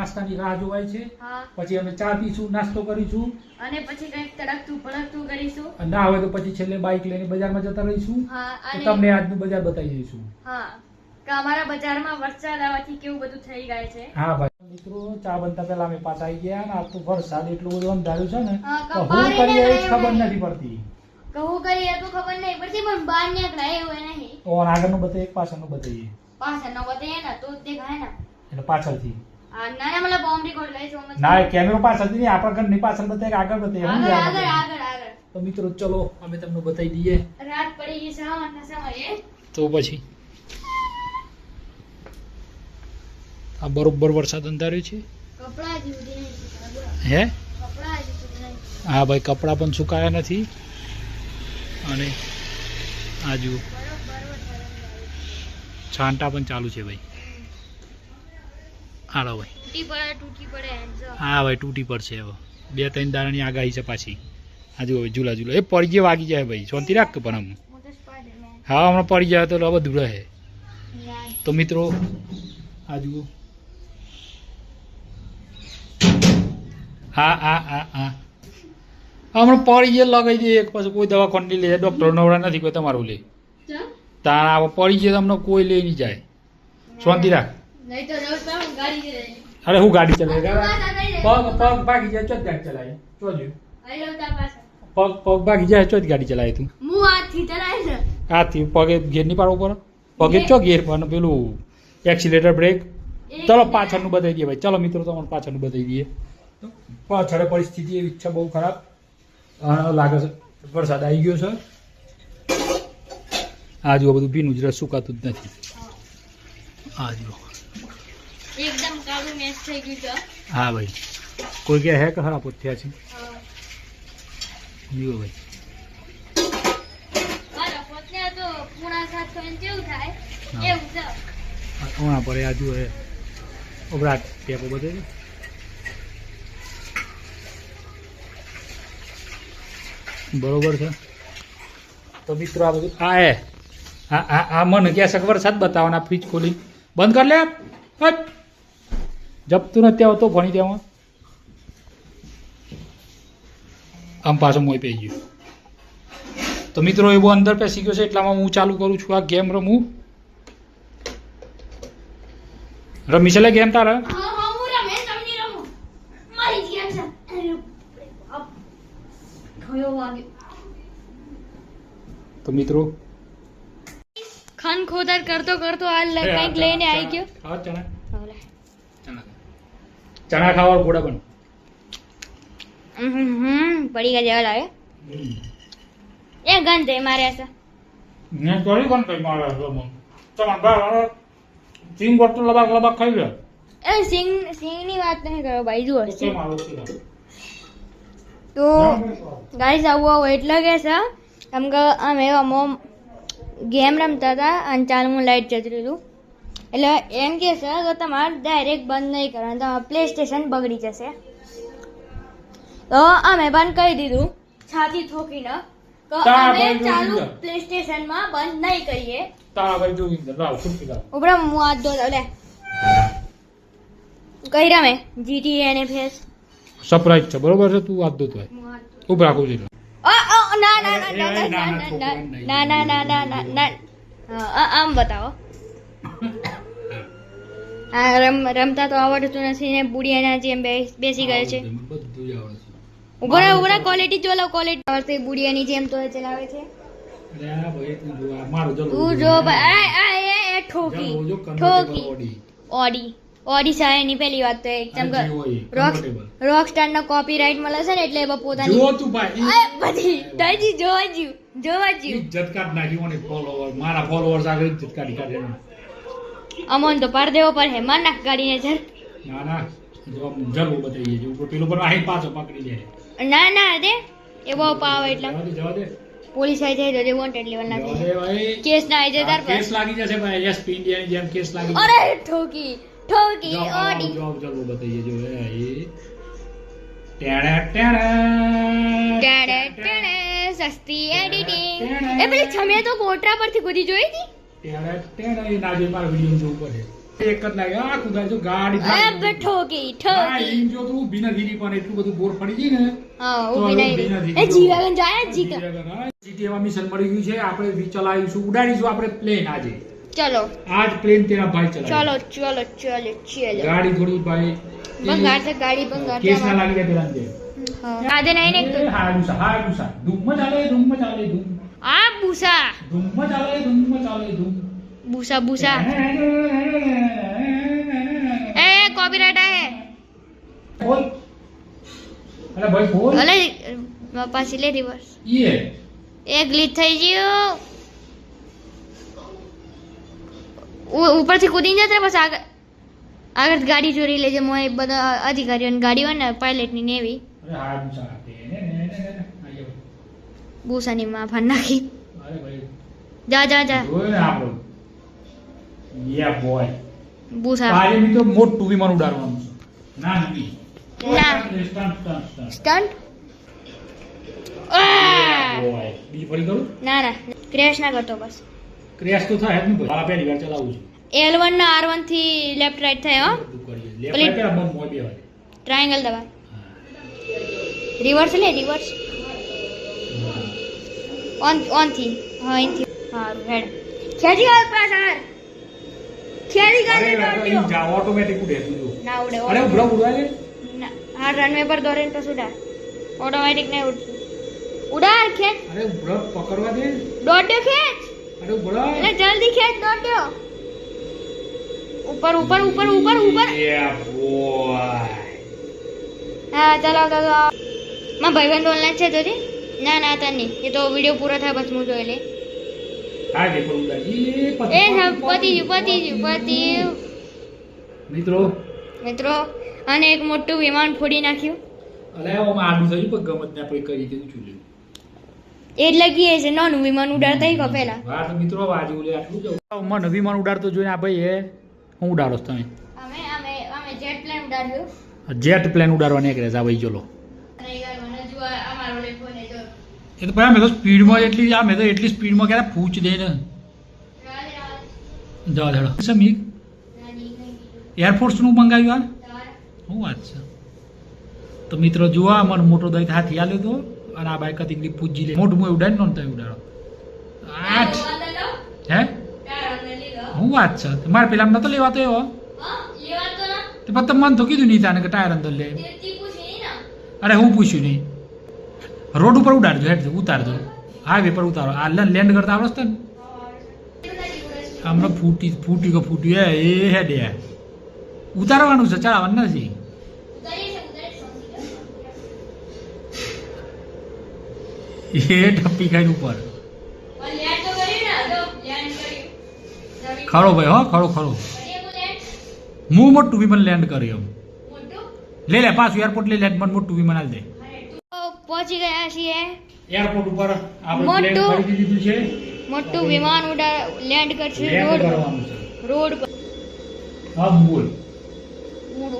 નાસ્તાની રાહ જોવાય છે. હા. પછી અમે ચા પીશું, નાસ્તો કરીશું અને પછી કંઈક તડકતું ભડકતું કરીશું. ના હોય તો પછી છેલ્લે બાઇક લઈને બજારમાં જતા રહીશું. હા. તો અને તમને આજનું બજાર બતાવી દઈશું. હા કે અમારા બજારમાં વરસાદ આવવાથી કેવું બધું થઈ ગયું છે. હા ભાઈ મિત્રો, ચા બનતા પહેલા અમે પાછા આવી ગયા ને આ તો વરસાદ એટલું બધું અંધાર્યું છે ને હા, તો બહાર હું કરીએ એ જ ખબર નીકળાય નથી પડતી. કહું કરીએ તો ખબર નહીં પડતી પણ બહાર નીકળાય એવું નહીં. ઓર આગળનું બતાવીએ, પાછળનું બતાવીએ. પાછળ ન બતાવીએ ને તો જ દેખાય ને. એટલે પાછળથી હા, ના ના મતલબ બોમ્બ રેકોર્ડ લઈ છું અમે. ના, કેમેરો પાછળથી નહીં, આપણા ઘરની પાછળ બતાવીએ કે આગળ બતાવીએ. આગળ સમજ્યા આગળ આપણે? આગળ આગળ. તો મિત્રો ચલો અમે તમને બતાવી દઈએ. રાત પડી ગઈ છે સવારના સમયે. તો પછી આ બરોબર વરસાદ અંધાર્યો છે. કપડાં જ ઉડી નહીં. હે કપડાં જ ઉડી નહીં. હા ભાઈ, કપડાં પણ સુકાયા નથી. અને આ જુઓ છાંટા પણ ચાલુ છે ભાઈ. હાલો ભાઈ, તૂટી પડે હેન્ડ્સ. હા ભાઈ, તૂટી પડશે હવે. 2-3 દાડાની આગાહી છે પાછી. આ જુઓ ઝૂલા ઝૂલા એ પડી ગયા, વાગી જાય ભાઈ. શાંતિ રાખ પણ આમ. હું તો સ્પાઈડરમેન. હા, હમણાં પડી જાય તો બધું રહે. તો મિત્રો આ જુઓ, હા હા હા હા હમણાં પડી જાય લગાવી દઈએ. એક પાછું કોઈ દવાખાને નહીં લે, ડૉક્ટર નવરા નથી કોઈ તમારું લે. તાર આવો પડી જાય તમને કોઈ લઈ નહીં જાય. શાંતિ રાખ. નહીં તો રોજ પર હું ગાડી લઈ. અરે હું ગાડી ચલાવી પગ ભાગી જાય ચોથ ગાડી ચલાવી ચોજ્યું. આઈ લવ તા પાછળ. પગ ભાગી જાય ચોથ ગાડી ચલાવી તું. હું હાથથી ચલાવી છે. હાથી પગે ઘેર નહીં પાડવો પડે. પગે ચો ઘેર પણ પેલું એક્સિલેટર બ્રેક. ચલો પાછળનું બતાવી દઈએ ભાઈ. ચલો મિત્રો તમને પાછળનું બતાવી દઈએ. પાછળ પરિસ્થિતિ એવી છે બહુ ખરાબ. લાગે છે વરસાદ આવી ગયો છે. આ જુઓ બધું ભીનું જ રહે, સુકાતું જ નથી. આ જુઓ એકદમ કાળું મેચ થઈ ગયું છે. હા ભાઈ, કોઈ કે હે કે ખરાબ થયા છે. જુઓ ભાઈ, મારા પોતે તો પૂણા 700 ઇંચ જેવું થાય હા. એવું છે. કોણા પડે આ જુઓ હે ઉભરાટ ટેપો બધે બરોબર છે. તો મિત્રો આ બધું આ હે આ મને કે છે વરસાદ બતાવવાના ફ્રીજ ખોલી બંધ કર લે. હટ જપતું નથી આવતો ભણી દેવા. આમ પાછો મોય પી ગયો. તો મિત્રો એવો અંદર પેસી ગયો છે એટલામાં હું ચાલુ કરું છું આ ગેમ રમું. રમી છે લે ગેમ તારે? હા હા હું રમે તમને રમું. મારી ગેમ છે. ખયો વાગ્યો. તો મિત્રો ખાન ખોદર કરતો કરતો આ કંઈક લઈને આવી ગયો. ખાવા ચણા ઓલે. ચણા ખાવા ગોળા બન. પડી ગયા જેવા લાગે. એ ગંધ હે મારે ऐसा. ને કરી કોણ કઈ મારે રમો. ચણા બા સિંગ ગોળ તો લબાક ખાઈ લે. એ સિંગ ની વાત નહીં કરો ભાઈ જુઓ. ઓકે મારો ઓકે. તો ગાઈસ આવું એટલે કે છે કેમ કે અમે અમો ગેમ રમતા હતા અને ચાલમાં લાઈટ જતી રહ્યું એટલે એમ કે છે કે તમારે ડાયરેક્ટ બંધ નહીં કરવાનું, તમારું પ્લે સ્ટેશન બગડી જશે. તો અમે બંધ કરી દીધું છાતી ઠોકીને તો અમે ચાલુ પ્લે સ્ટેશનમાં બંધ નહીં કરીએ. તારા ભાઈ જોઈ અંદર લાવ ખુરશી લાવ. ઉપરા હું હાથ ધો લે કઈ રમે જીટી અને ફેસ સરપ્રાઈઝ છે બરોબર છે. તું હાથ ધોતો હોય ઉભા રાખું છું. ના ના ના ના ના ના ના ના ના ના આમ બતાવો. હા રમતા તો આવડતું નથી ને બુડિયાના જેમ બેસી ગયો છે. બધું જ આવડે છે. ઉભરા ક્વોલિટી જો લો ક્વોલિટી આવડતી બુડિયાની જેમ તો ચલાવે છે. અરે આ ભાઈ તું જો આ મારો જલો. તું જો ભાઈ આ એ ઠોકી ઠોકી ઓડી સાહેબની પહેલી વાત તો એકદમ રોક સ્ટાર નો કોપીરાઈટ મળે છે ને એટલે એ પોતાની જો તું ભાઈ બધી દાદી જોવા જ્યું ઇજ્જત કાઢ નાખી મને ફોલોવર મારા ફોલોવર્સ આગળ ઇજ્જત કાઢી કાઢે. અમન તો પાર દેવો પર હે માર નાખ ગાડીને જર. ના જો જલવું બતાવીએ જો પેલું પર આહી પાછો પકડી લે. ના દે એ બહુ પાવ એટલે જવા દે પોલીસ આવી જાય તો વોન્ટેડ લેવલ ના જવા દે ભાઈ. કેસ ના આવી જાય તાર પર કેસ લાગી જશે ભાઈ. એસપી ઇન્ડિયાની જેમ કેસ લાગી અરે ઠોકી ઓડી જો જલવું બતાવીએ જો એ ટેડે સસ્તી એડિટિંગ એ પેલી છમે તો કોટરા પરથી કૂદી જોઈ હતી. એ નાજે મારા વિડિયો જોવું પડે. એક જ લાગે આ કુદાય જો ગાડી અબ ઠોકી હા ઠોકી એમ જો તું બિના ધીરી પણ એટલું બધું બોર પડી ગઈ ને હા તો ઊભી હવે નહીં બિના રહી. ધીરી એ જીવાગન જાય જીકા જીટી એવા મિશન મળી ગયું છે આપણે ચલાવીશું ઉડાડીશું આપણે પ્લેન આજે ચલો આજ પ્લેન તેરા ભાઈ ચલાવે ચલો ચલો ચલો ચલો ગાડી થોડી ભાઈ બંગાર છે ગાડી બંગાર કેસ ના લાગી જાય પેલા ને હા આદે નહીં ને હારું ધૂમમાં ચાલે ધૂમ આ બુસા ધૂમમાં ચાલે ધૂમ બુસા બુસા એ કોપીરાઇટ આહે બોલ અરે ભાઈ બોલ અલે પાછી લે રિવર્સ ઈએ એ ગ્લિચ થઈ ગયું ઉપરથી કૂદીને જતા બસ આગળ ગાડી ચોરી લેજે મોય બધા અધિકારીઓની ગાડી હોય ને પાયલટની ને એવી અરે હારું સાહેબ આયો બુસાની માં ફાન નાખી અરે ભાઈ જા જા જા જોય ને આપણો યા બોય બુસા આજે બી તો મોટું વિમાન ઉડાડવાનું છે ના નથી ના. સ્ટન્ટ સ્ટન્ટ બોય બીજી ફરી કરું ના ના ક્રેશ ના કરતો બસ ક્રેશ તો થાય જ ને ભાઈ આ પહેલી વાર ચલાવું છું L1 ના R1 થી લેફ્ટ રાઈટ થાય હો બધું કરીએ પેલી- લેફ્ટ પેલા બંધ મોય બે વાર ટ્રાયેંગલ દબા રિવર્સ લે રિવર્સ ઓન થી હા ઇન થી હારું હેડ ખેજી આવ પાછળ ખેજી ગાડી દોડ્યો જા ઓટોમેટિક ઉડે તું જો ના ઉડે અરે ઉભરા ઉડવાય ના હા રનવે પર દોડે તો સુડા ઓટોમેટિક નહીં ઉડતું ઉડાડ ખેંચ અરે ઉભરા પકડવા દે દોડ્યો ખેંચ અરે ઉભરા એટલે જલ્દી ખેંચ દોડ્યો ઉપર ઉપર ઉપર ઉપર ઉપર યા બોય હા ચાલો ચાલો માં ભાઈબંધ ઓનલાઈન છે જોજી ના ના તને નહીં એ તો વિડિયો પૂરો થાય પછી હું જોઈ લે હા દે પર ઉડાડી એ હા પતી ગયું મિત્રો મિત્રો અને એક મોટું વિમાન ફોડી નાખ્યું અલે ઓમાં આડું થયું પણ ગમત ને આપણે કરી દીધું ચૂલ્યું એટલે કીએ છે નાનું વિમાન ઉડાડતા ઈ કપેલા હા તો મિત્રો આજે ઓલે આટલું જ મને વિમાન ઉડાડતો જોઈને આ ભાઈ એ હું ઉડાડો છો તમે અમે અમે અમે જેટ પ્લેન ઉડાડ્યું જેટ પ્લેન ઉડાડવા નીકળે છે આ ભાઈ ચલો અને મને જો અમારો લે ફોન જો એ તો ભાઈ મેં તો સ્પીડમાં એટલી આ મેં તો એટલી સ્પીડમાં ક્યારે પૂછ દે ને જવા દેડો સમી એરફોર્સનું મંગાવ્યું આ શું વાત છે તો મિત્રો જુઓ આ મને મોટો દઈ હાથી આલ્યો તો અને આ બાઈક હતી પૂજી લે મોટું મોય ઉડાડી નો તમે ઉડાડો આઠ હે શું વાત છે મારે પેલા નતો લેવાતો એવો તે પછી તમે મને તો કીધું નહીં તાને કે ટાયર અંદર લે અરે હું પૂછ્યું નહીં રોડ ઉપર ઉડાડજો હેડ ઉતારજો હાઈવે પર ઉતારો આ લેન્ડ કરતા આવડે છે ને હમણાં ફૂટી એ હેડ યાર ઉતારવાનું છે ચડાવવાનું નથી એ ટપ્પી ખાઈને ઉપર ખરો ભાઈ હો ખરો હું મોટું વિમાન લેન્ડ કર્યું લે લે પાછું એરપોર્ટ લઈ લે મને મોટું વિમાન આલ દે પહોંચી ગયા છીએ એરપોર્ટ ઉપર આપણે મોટું. પ્લેન ખરીદી લીધું છે મોટું વિમાન લેન્ડ કરશે લેન્ડ રોડ કરવાનું છે રોડ પર હા બોલ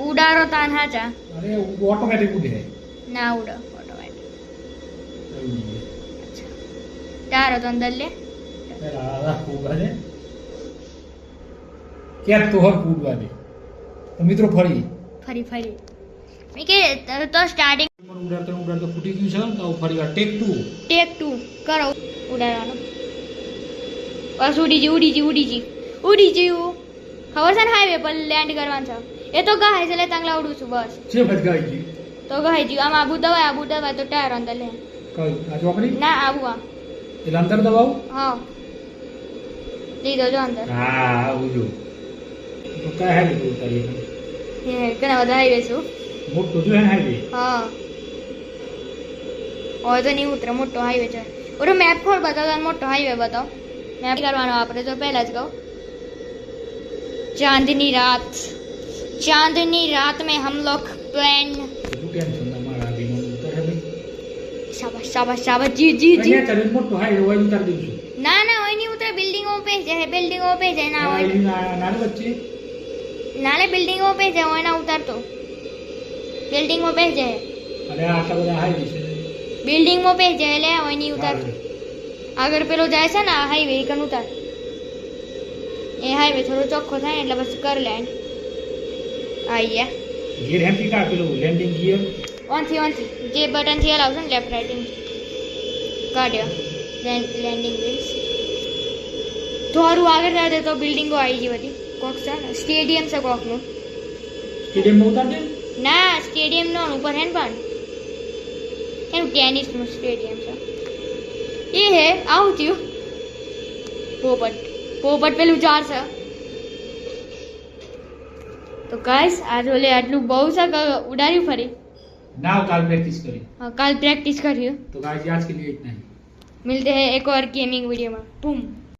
ઉડાડો તાન હાચા અરે ઓટોમેટિક ઉડે ના ઉડો ઓટોમેટિક તારો તો અંદર લે પેલા કૂદવા દે ક્યાંક તો હર કૂદવા દે તો મિત્રો ફરી ફરી મેં કે તો સ્ટાર્ટિંગ ઉડાડતો ફૂટી ગયું છે તો ફરી વાર ટેક 2 ટેક 2 કરો ઉડાડવાનો બસ ઉડી ગયું ખબર છે ને હાઈવે પર લેન્ડ કરવાનું છે એ તો ગહાય છે લે તાંગલા ઉડું છું બસ છે ભટકાઈ ગઈ તો ગહાઈ ગયું આમ આબુ દવાય તો ટાયર અંદર લે કઈ આ ચોકડી ના આબુ આમ એટલે અંદર દબાવ હા લીધો જો અંદર હા આવું જો તો કઈ હાઈવે પર ઉતારીએ ઘણા બધા હાઈવે છું મોટો જો હે હાઈવે હા હવે તો નહીં ઉતરે મોટો હાઈવે છે ઓરો મેપ ખોલ બતાવો તને મોટો હાઈવે બતાવો મેપ કરવાનો આપણે તો પહેલા જ કહું चांदनी रात में हम लोग प्लान ટેન્શન ના મારા વિમાન ઉતરે ભાઈ शाबाश जी અહીંયા ચાલે મોટો હાઈવે હોય ઉતારી દઉં છું ना वही नहीं उतरे बिल्डिंगों पे जाए ना वही નાની વચ્ચે नाले बिल्डिंगों पे जाए वही ना उतर तो बिल्डिंगों पे जाए અને આટલા બધા હાઈવે છે बिल्डिंगों पे जाए ले वही नहीं उतर अगर पेलो जाए છે ને હાઈવે કન ઉતાર એ હાઈવે થોડો ચોખ્ખો થાય ને એટલે પછી કર લેન્ડ આવી ગયા ગિયર હેમ્પી કા પેલું લેન્ડિંગ ગિયર ઓનથી જે બટનથી હલાવશો ને લેફ્ટ રાઇટિંગ કાઢ્યો લેન્ડિંગ વ્હીલ્સ થોડું આગળ જાય તો બિલ્ડિંગો આવી ગઈ બધી કોક છે સ્ટેડિયમ છે કોકનું સ્ટેડિયમમાં ઉતાર દે ના સ્ટેડિયમ નો ઉપર હે ને પણ એનું ટેનિસનું સ્ટેડિયમ છે એ હે આવું થયું પોપટ પેલું ચાર છે તો ગાઈસ આજ ઓલે આટલું બહુ છે કે ઉડાડ્યું ફરી नाउ कल प्रैक्टिस करें हाँ कल प्रैक्टिस करियो तो गाइस आज के लिए इतना ही मिलते हैं एक और गेमिंग वीडियो में बूम